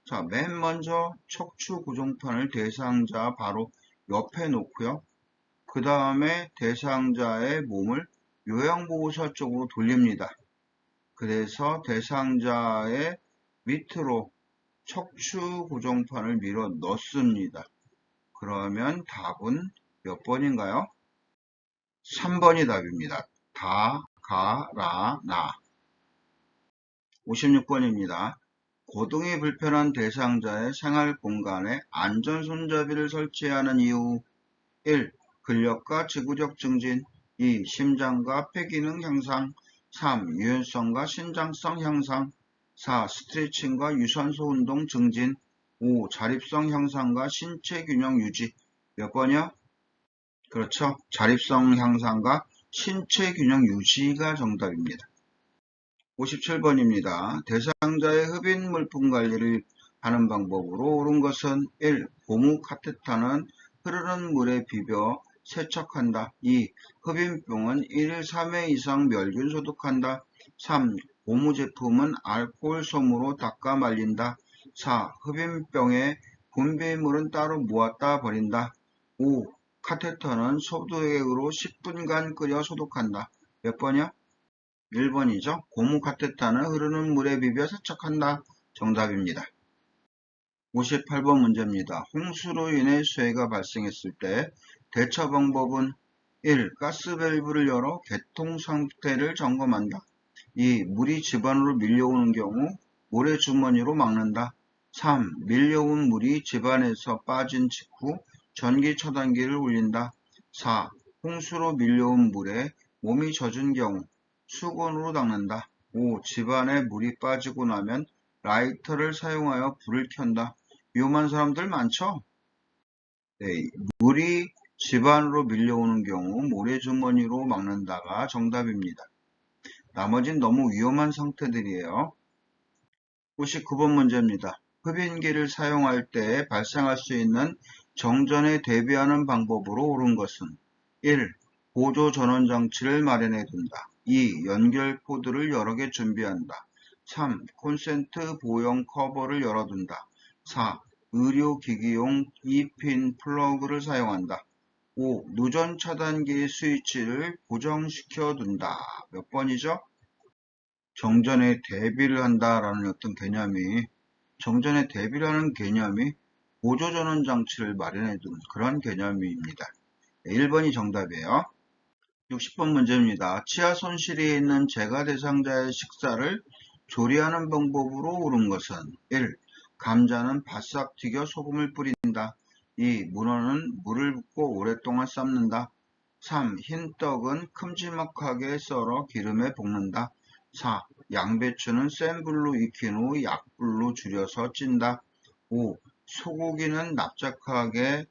자, 맨 먼저 척추 고정판을 대상자 바로 옆에 놓고요. 그 다음에 대상자의 몸을 요양보호사 쪽으로 돌립니다. 그래서 대상자의 밑으로 척추 고정판을 밀어 넣습니다. 그러면 답은 몇 번인가요? 3번이 답입니다. 다, 가, 라, 나. 56번입니다. 거동이 불편한 대상자의 생활 공간에 안전 손잡이를 설치하는 이유 1. 근력과 지구력 증진 2. 심장과 폐기능 향상 3. 유연성과 신장성 향상 4. 스트레칭과 유산소 운동 증진 5. 자립성 향상과 신체 균형 유지 몇 번이요? 그렇죠. 자립성 향상과 신체 균형 유지가 정답입니다. 57번입니다. 대상자의 흡인 물품 관리를 하는 방법으로 옳은 것은 1. 고무 카테타는 흐르는 물에 비벼 세척한다. 2. 흡인병은 1일 3회 이상 멸균 소독한다. 3. 고무 제품은 알코올 솜으로 닦아 말린다. 4. 흡인병에 분비물은 따로 모았다 버린다. 5. 카테터는 소독액으로 10분간 끓여 소독한다. 몇 번이요? 1번이죠. 고무 카테터는 흐르는 물에 비벼 세척한다. 정답입니다. 58번 문제입니다. 홍수로 인해 수해가 발생했을 때 대처 방법은 1. 가스 밸브를 열어 개통 상태를 점검한다. 2. 물이 집 안으로 밀려오는 경우 모래주머니로 막는다. 3. 밀려온 물이 집 안에서 빠진 직후 전기 차단기를 올린다. 4. 홍수로 밀려온 물에 몸이 젖은 경우 수건으로 닦는다. 5. 집 안에 물이 빠지고 나면 라이터를 사용하여 불을 켠다. 위험한 사람들 많죠? 네, 물이 집 안으로 밀려오는 경우 모래주머니로 막는다가 정답입니다. 나머진 너무 위험한 상태들이에요. 59번 문제입니다. 흡인기를 사용할 때 발생할 수 있는 정전에 대비하는 방법으로 옳은 것은 1. 보조 전원 장치를 마련해 둔다. 2. 연결 코드를 여러 개 준비한다. 3. 콘센트 보형 커버를 열어둔다. 4. 의료기기용 2핀 플러그를 사용한다. 5. 누전 차단기 스위치를 고정시켜 둔다. 몇 번이죠? 정전에 대비를 한다라는 어떤 개념이 정전에 대비를 하는 개념이 보조전원 장치를 마련해 둔 그런 개념입니다. 1번이 정답이에요. 60번 문제입니다. 치아 손실이 있는 재가 대상자의 식사를 조리하는 방법으로 옳은 것은 1. 감자는 바싹 튀겨 소금을 뿌린다. 2. 문어는 물을 붓고 오랫동안 삶는다. 3. 흰떡은 큼지막하게 썰어 기름에 볶는다. 4. 양배추는 센 불로 익힌 후 약불로 줄여서 찐다. 5. 소고기는 납작하게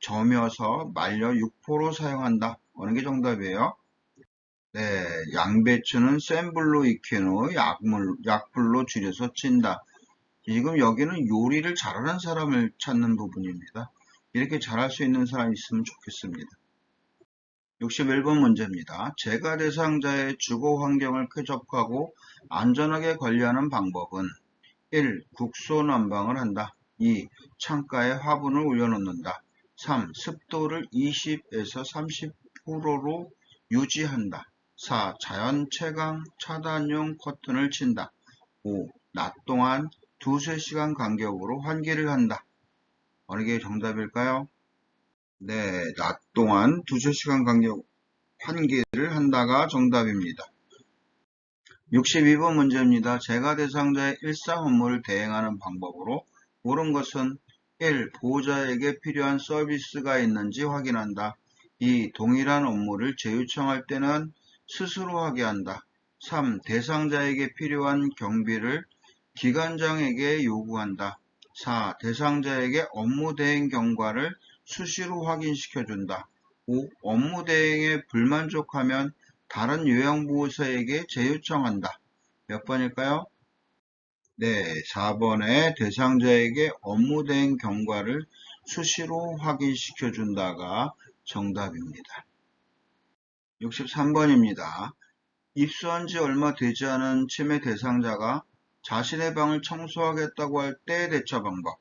저며서 말려 육포로 사용한다. 어느 게 정답이에요? 네, 양배추는 센 불로 익힌 후 약불로 줄여서 찐다. 지금 여기는 요리를 잘하는 사람을 찾는 부분입니다. 이렇게 잘할 수 있는 사람이 있으면 좋겠습니다. 61번 문제입니다. 재가 대상자의 주거 환경을 쾌적하고 안전하게 관리하는 방법은 1. 국소 난방을 한다. 2. 창가에 화분을 올려놓는다. 3. 습도를 20에서 30%로 유지한다. 4. 자연 채광 차단용 커튼을 친다. 5. 낮 동안 두세 시간 간격으로 환기를 한다. 어느 게 정답일까요? 네, 낮 동안 두세 시간 간격 환기를 한다가 정답입니다. 62번 문제입니다. 재가 대상자의 일상 업무를 대행하는 방법으로 옳은 것은 1. 보호자에게 필요한 서비스가 있는지 확인한다. 2. 동일한 업무를 재요청할 때는 스스로 하게 한다. 3. 대상자에게 필요한 경비를 기관장에게 요구한다. 4. 대상자에게 업무 대행 경과를 수시로 확인시켜준다. 5. 업무 대행에 불만족하면 다른 요양보호사에게 재요청한다. 몇 번일까요? 네, 4번에 대상자에게 업무 대행 경과를 수시로 확인시켜준다가 정답입니다. 63번입니다. 입수한 지 얼마 되지 않은 치매 대상자가 자신의 방을 청소하겠다고 할 때 대처 방법.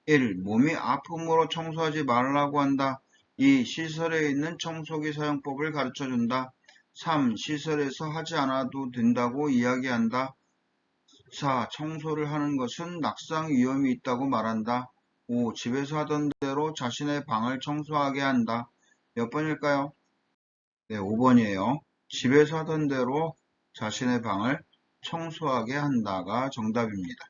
1. 몸이 아픔으로 청소하지 말라고 한다. 2. 시설에 있는 청소기 사용법을 가르쳐준다. 3. 시설에서 하지 않아도 된다고 이야기한다. 4. 청소를 하는 것은 낙상 위험이 있다고 말한다. 5. 집에서 하던 대로 자신의 방을 청소하게 한다. 몇 번일까요? 네, 5번이에요. 집에서 하던 대로 자신의 방을 청소하게 한다가 정답입니다.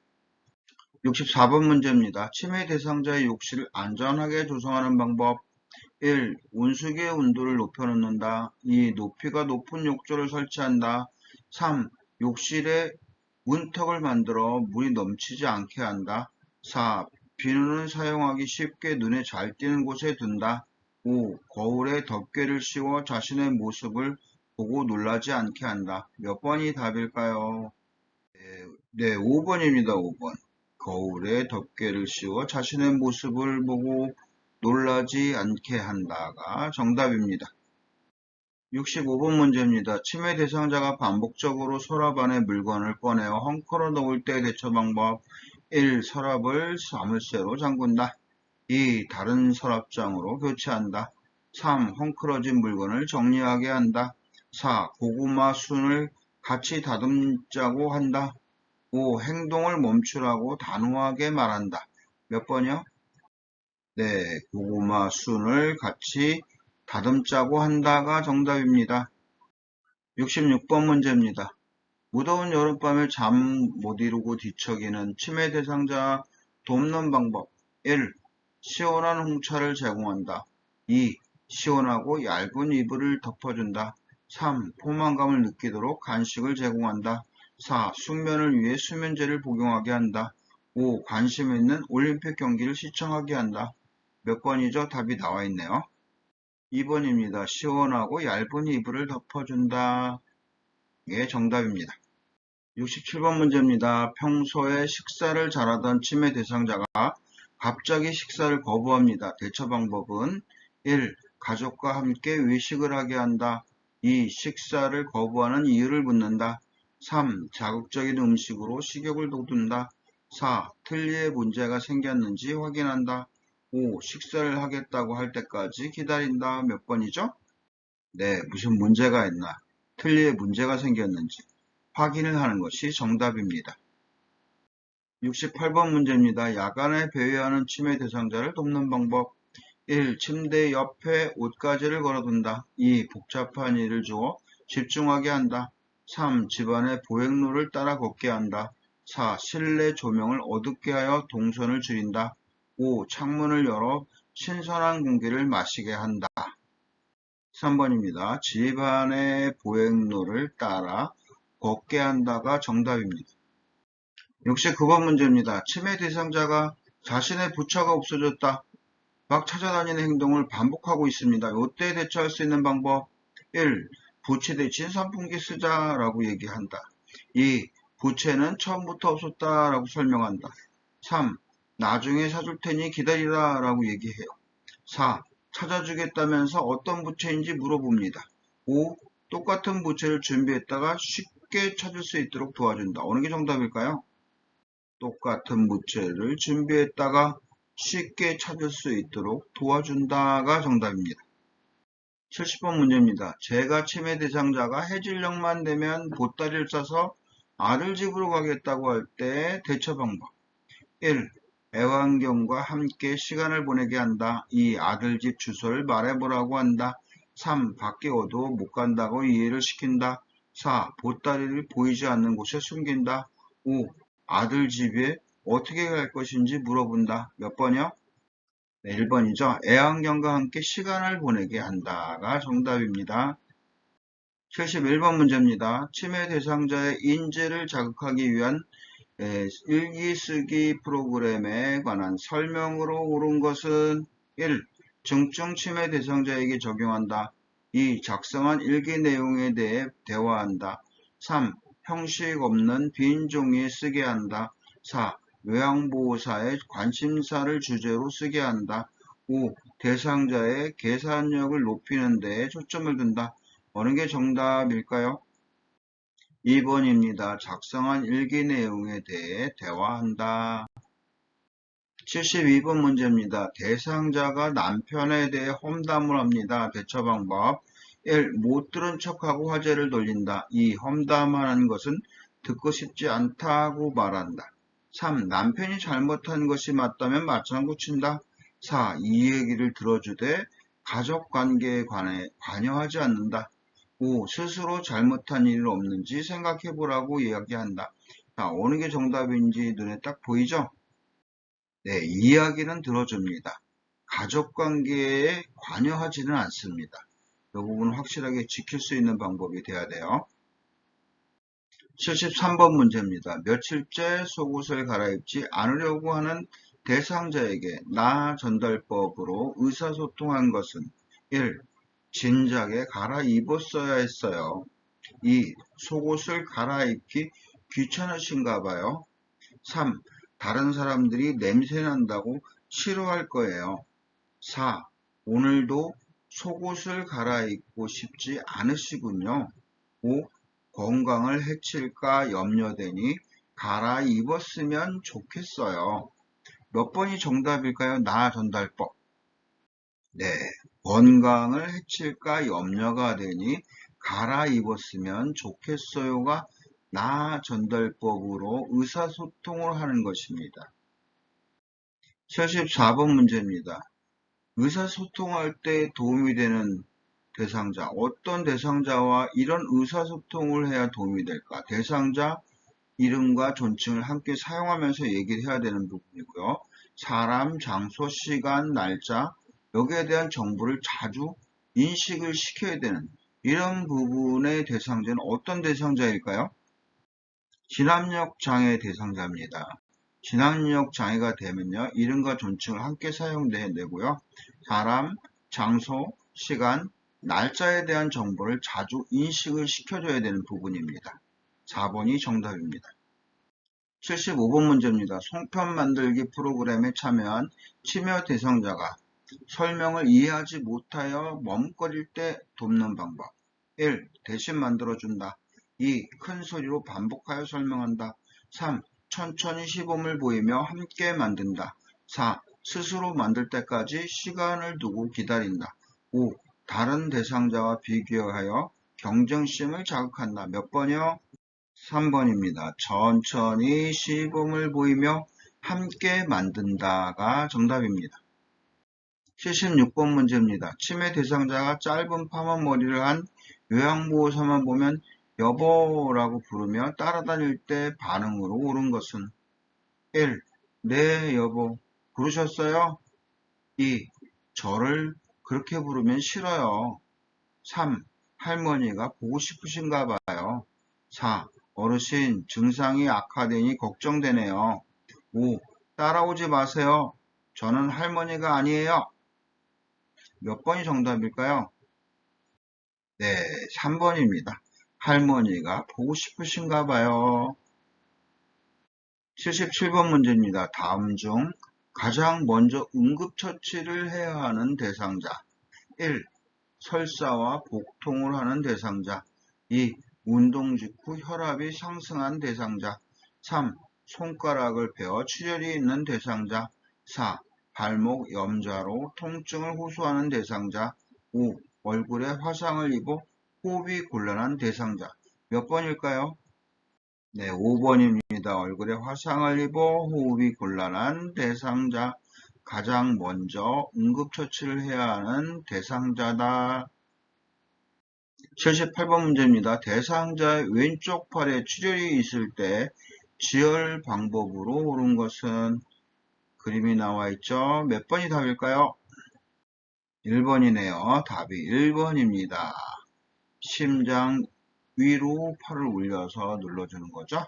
64번 문제입니다. 치매 대상자의 욕실을 안전하게 조성하는 방법. 1. 온수기의 온도를 높여놓는다. 2. 높이가 높은 욕조를 설치한다. 3. 욕실에 문턱을 만들어 물이 넘치지 않게 한다. 4. 비누는 사용하기 쉽게 눈에 잘 띄는 곳에 둔다. 5. 거울에 덮개를 씌워 자신의 모습을 보고 놀라지 않게 한다. 몇 번이 답일까요? 네, 5번입니다. 5번. 거울에 덮개를 씌워 자신의 모습을 보고 놀라지 않게 한다가 정답입니다. 65번 문제입니다. 치매 대상자가 반복적으로 서랍 안에 물건을 꺼내어 헝클어 놓을 때 대처 방법. 1. 서랍을 자물쇠로 잠근다. 2. 다른 서랍장으로 교체한다. 3. 헝클어진 물건을 정리하게 한다. 4. 고구마 순을 같이 다듬자고 한다. 5. 행동을 멈추라고 단호하게 말한다. 몇 번이요? 네, 고구마 순을 같이 다듬자고 한다가 정답입니다. 66번 문제입니다. 무더운 여름밤에 잠 못 이루고 뒤척이는 치매 대상자 돕는 방법. 1. 시원한 홍차를 제공한다. 2. 시원하고 얇은 이불을 덮어준다. 3. 포만감을 느끼도록 간식을 제공한다. 4. 숙면을 위해 수면제를 복용하게 한다. 5. 관심 있는 올림픽 경기를 시청하게 한다. 몇 번이죠? 답이 나와 있네요. 2번입니다. 시원하고 얇은 이불을 덮어준다. 이게 정답입니다. 67번 문제입니다. 평소에 식사를 잘하던 치매 대상자가 갑자기 식사를 거부합니다. 대처 방법은 1. 가족과 함께 외식을 하게 한다. 2. 식사를 거부하는 이유를 묻는다. 3. 자극적인 음식으로 식욕을 돋운다. 4. 틀니에 문제가 생겼는지 확인한다. 5. 식사를 하겠다고 할 때까지 기다린다. 몇 번이죠? 네, 무슨 문제가 있나? 틀니에 문제가 생겼는지 확인을 하는 것이 정답입니다. 68번 문제입니다. 야간에 배회하는 치매 대상자를 돕는 방법. 1. 침대 옆에 옷가지를 걸어둔다. 2. 복잡한 일을 주어 집중하게 한다. 3. 집안의 보행로를 따라 걷게 한다. 4. 실내 조명을 어둡게 하여 동선을 줄인다. 5. 창문을 열어 신선한 공기를 마시게 한다. 3번입니다. 집안의 보행로를 따라 걷게 한다가 정답입니다. 69번 문제입니다. 치매 대상자가 자신의 부처가 없어졌다. 막 찾아다니는 행동을 반복하고 있습니다. 이때 대처할 수 있는 방법 1. 부채 대신 선풍기 쓰자라고 얘기한다. 2. 부채는 처음부터 없었다 라고 설명한다. 3. 나중에 사줄 테니 기다리라 라고 얘기해요. 4. 찾아주겠다면서 어떤 부채인지 물어봅니다. 5. 똑같은 부채를 준비했다가 쉽게 찾을 수 있도록 도와준다. 어느 게 정답일까요? 똑같은 부채를 준비했다가 쉽게 찾을 수 있도록 도와준다가 정답입니다. 70번 문제입니다. 제가 치매 대상자가 해질녘만 되면 보따리를 싸서 아들 집으로 가겠다고 할 때 대처 방법 1. 애완견과 함께 시간을 보내게 한다. 2. 아들 집 주소를 말해보라고 한다. 3. 밖에 어두워 못 간다고 이해를 시킨다. 4. 보따리를 보이지 않는 곳에 숨긴다. 5. 아들 집에 어떻게 갈 것인지 물어본다. 몇 번이요? 네, 1번이죠. 애완견과 함께 시간을 보내게 한다가 정답입니다. 71번 문제입니다. 치매 대상자의 인지를 자극하기 위한 일기 쓰기 프로그램에 관한 설명으로 옳은 것은 1. 중증 치매 대상자에게 적용한다. 2. 작성한 일기 내용에 대해 대화한다. 3. 형식 없는 빈 종이에 쓰게 한다. 4. 요양보호사의 관심사를 주제로 쓰게 한다. 5. 대상자의 계산력을 높이는 데에 초점을 둔다. 어느 게 정답일까요? 2번입니다. 작성한 일기 내용에 대해 대화한다. 72번 문제입니다. 대상자가 남편에 대해 험담을 합니다. 대처 방법 1. 못 들은 척하고 화제를 돌린다. 2. 험담하는 것은 듣고 싶지 않다고 말한다. 3. 남편이 잘못한 것이 맞다면 맞장구 친다. 4. 이 얘기를 들어주되 가족관계에 관해 관여하지 않는다. 5. 스스로 잘못한 일 없는지 생각해보라고 이야기한다. 자, 어느 게 정답인지 눈에 딱 보이죠? 네, 이야기는 들어줍니다. 가족관계에 관여하지는 않습니다. 이 부분은 확실하게 지킬 수 있는 방법이 돼야 돼요. 73번 문제입니다. 며칠째 속옷을 갈아입지 않으려고 하는 대상자에게 나 전달법으로 의사소통한 것은 1. 진작에 갈아입었어야 했어요. 2. 속옷을 갈아입기 귀찮으신가 봐요. 3. 다른 사람들이 냄새 난다고 싫어할 거예요. 4. 오늘도 속옷을 갈아입고 싶지 않으시군요. 5. 건강을 해칠까 염려되니 갈아입었으면 좋겠어요. 몇 번이 정답일까요? 나 전달법. 네. 건강을 해칠까 염려가 되니 갈아입었으면 좋겠어요가 나 전달법으로 의사소통을 하는 것입니다. 74번 문제입니다. 의사소통할 때 도움이 되는 대상자, 어떤 대상자와 이런 의사소통을 해야 도움이 될까? 대상자 이름과 존칭을 함께 사용하면서 얘기를 해야 되는 부분이고요. 사람, 장소, 시간, 날짜 여기에 대한 정보를 자주 인식을 시켜야 되는 이런 부분의 대상자는 어떤 대상자일까요? 진압력 장애 대상자입니다. 진압력 장애가 되면요. 이름과 존칭을 함께 사용되고요. 사람, 장소, 시간, 날짜에 대한 정보를 자주 인식을 시켜줘야 되는 부분입니다. 4번이 정답입니다. 75번 문제입니다. 송편 만들기 프로그램에 참여한 치매 대상자가 설명을 이해하지 못하여 머뭇거릴 때 돕는 방법 1. 대신 만들어준다. 2. 큰 소리로 반복하여 설명한다. 3. 천천히 시범을 보이며 함께 만든다. 4. 스스로 만들 때까지 시간을 두고 기다린다. 5. 다른 대상자와 비교하여 경쟁심을 자극한다. 몇 번이요? 3번입니다. 천천히 시범을 보이며 함께 만든다가 정답입니다. 76번 문제입니다. 치매 대상자가 짧은 파마 머리를 한 요양보호사만 보면 여보라고 부르며 따라다닐 때 반응으로 옳은 것은 1. 네 여보 부르셨어요? 2. 저를 그렇게 부르면 싫어요. 3. 할머니가 보고 싶으신가 봐요. 4. 어르신, 증상이 악화되니 걱정되네요. 5. 따라오지 마세요. 저는 할머니가 아니에요. 몇 번이 정답일까요? 네, 3번입니다. 할머니가 보고 싶으신가 봐요. 77번 문제입니다. 다음 중 가장 먼저 응급처치를 해야 하는 대상자. 1. 설사와 복통을 하는 대상자. 2. 운동 직후 혈압이 상승한 대상자. 3. 손가락을 베어 출혈이 있는 대상자. 4. 발목 염좌로 통증을 호소하는 대상자. 5. 얼굴에 화상을 입어 호흡이 곤란한 대상자. 몇 번일까요? 네, 5번입니다. 얼굴에 화상을 입어 호흡이 곤란한 대상자. 가장 먼저 응급처치를 해야 하는 대상자다. 78번 문제입니다. 대상자의 왼쪽 팔에 출혈이 있을 때 지혈 방법으로 옳은 것은 그림이 나와 있죠. 몇 번이 답일까요? 1번이네요. 답이 1번입니다. 심장 위로 팔을 올려서 눌러주는 거죠.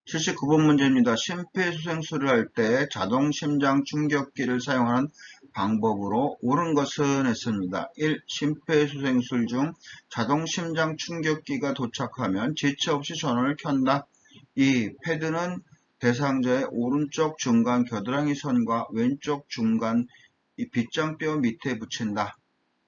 79번 문제입니다. 심폐소생술을 할 때 자동 심장 충격기를 사용하는 방법으로 옳은 것은 했습니다. 1. 심폐소생술 중 자동 심장 충격기가 도착하면 지체 없이 전원을 켠다. 2. 패드는 대상자의 오른쪽 중간 겨드랑이 선과 왼쪽 중간 빗장뼈 밑에 붙인다.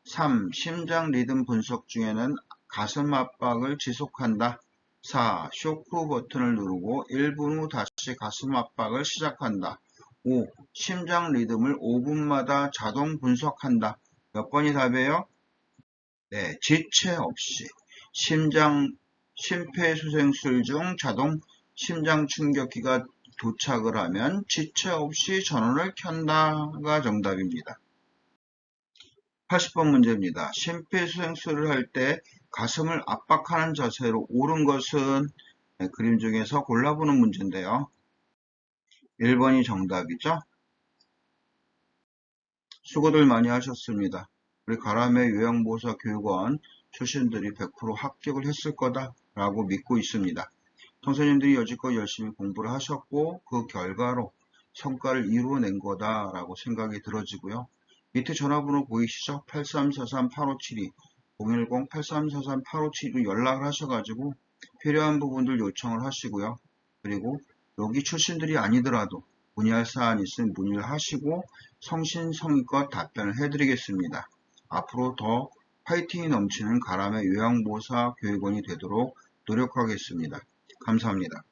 3. 심장 리듬 분석 중에는 가슴 압박을 지속한다. 4. 쇼크 버튼을 누르고 1분 후 다시 가슴 압박을 시작한다. 5. 심장 리듬을 5분마다 자동 분석한다. 몇 번이 답이에요? 네, 지체 없이 심폐소생술 중 자동 심장 충격기가 도착을 하면 지체 없이 전원을 켠다가 정답입니다. 80번 문제입니다. 심폐소생술을 할 때 가슴을 압박하는 자세로 옳은 것은 그림 중에서 골라보는 문제인데요. 1번이 정답이죠. 수고들 많이 하셨습니다. 우리 가람의 요양보호사 교육원 출신들이 100% 합격을 했을 거다라고 믿고 있습니다. 선생님들이 여지껏 열심히 공부를 하셨고 그 결과로 성과를 이루어낸 거다라고 생각이 들어지고요. 밑에 전화번호 보이시죠? 8343-8572 010-8343-8572로 연락을 하셔가지고 필요한 부분들 요청을 하시고요. 그리고 여기 출신들이 아니더라도 문의할 사안이 있으면 문의를 하시고 성심성의껏 답변을 해드리겠습니다. 앞으로 더 파이팅이 넘치는 가람의 요양보호사 교육원이 되도록 노력하겠습니다. 감사합니다.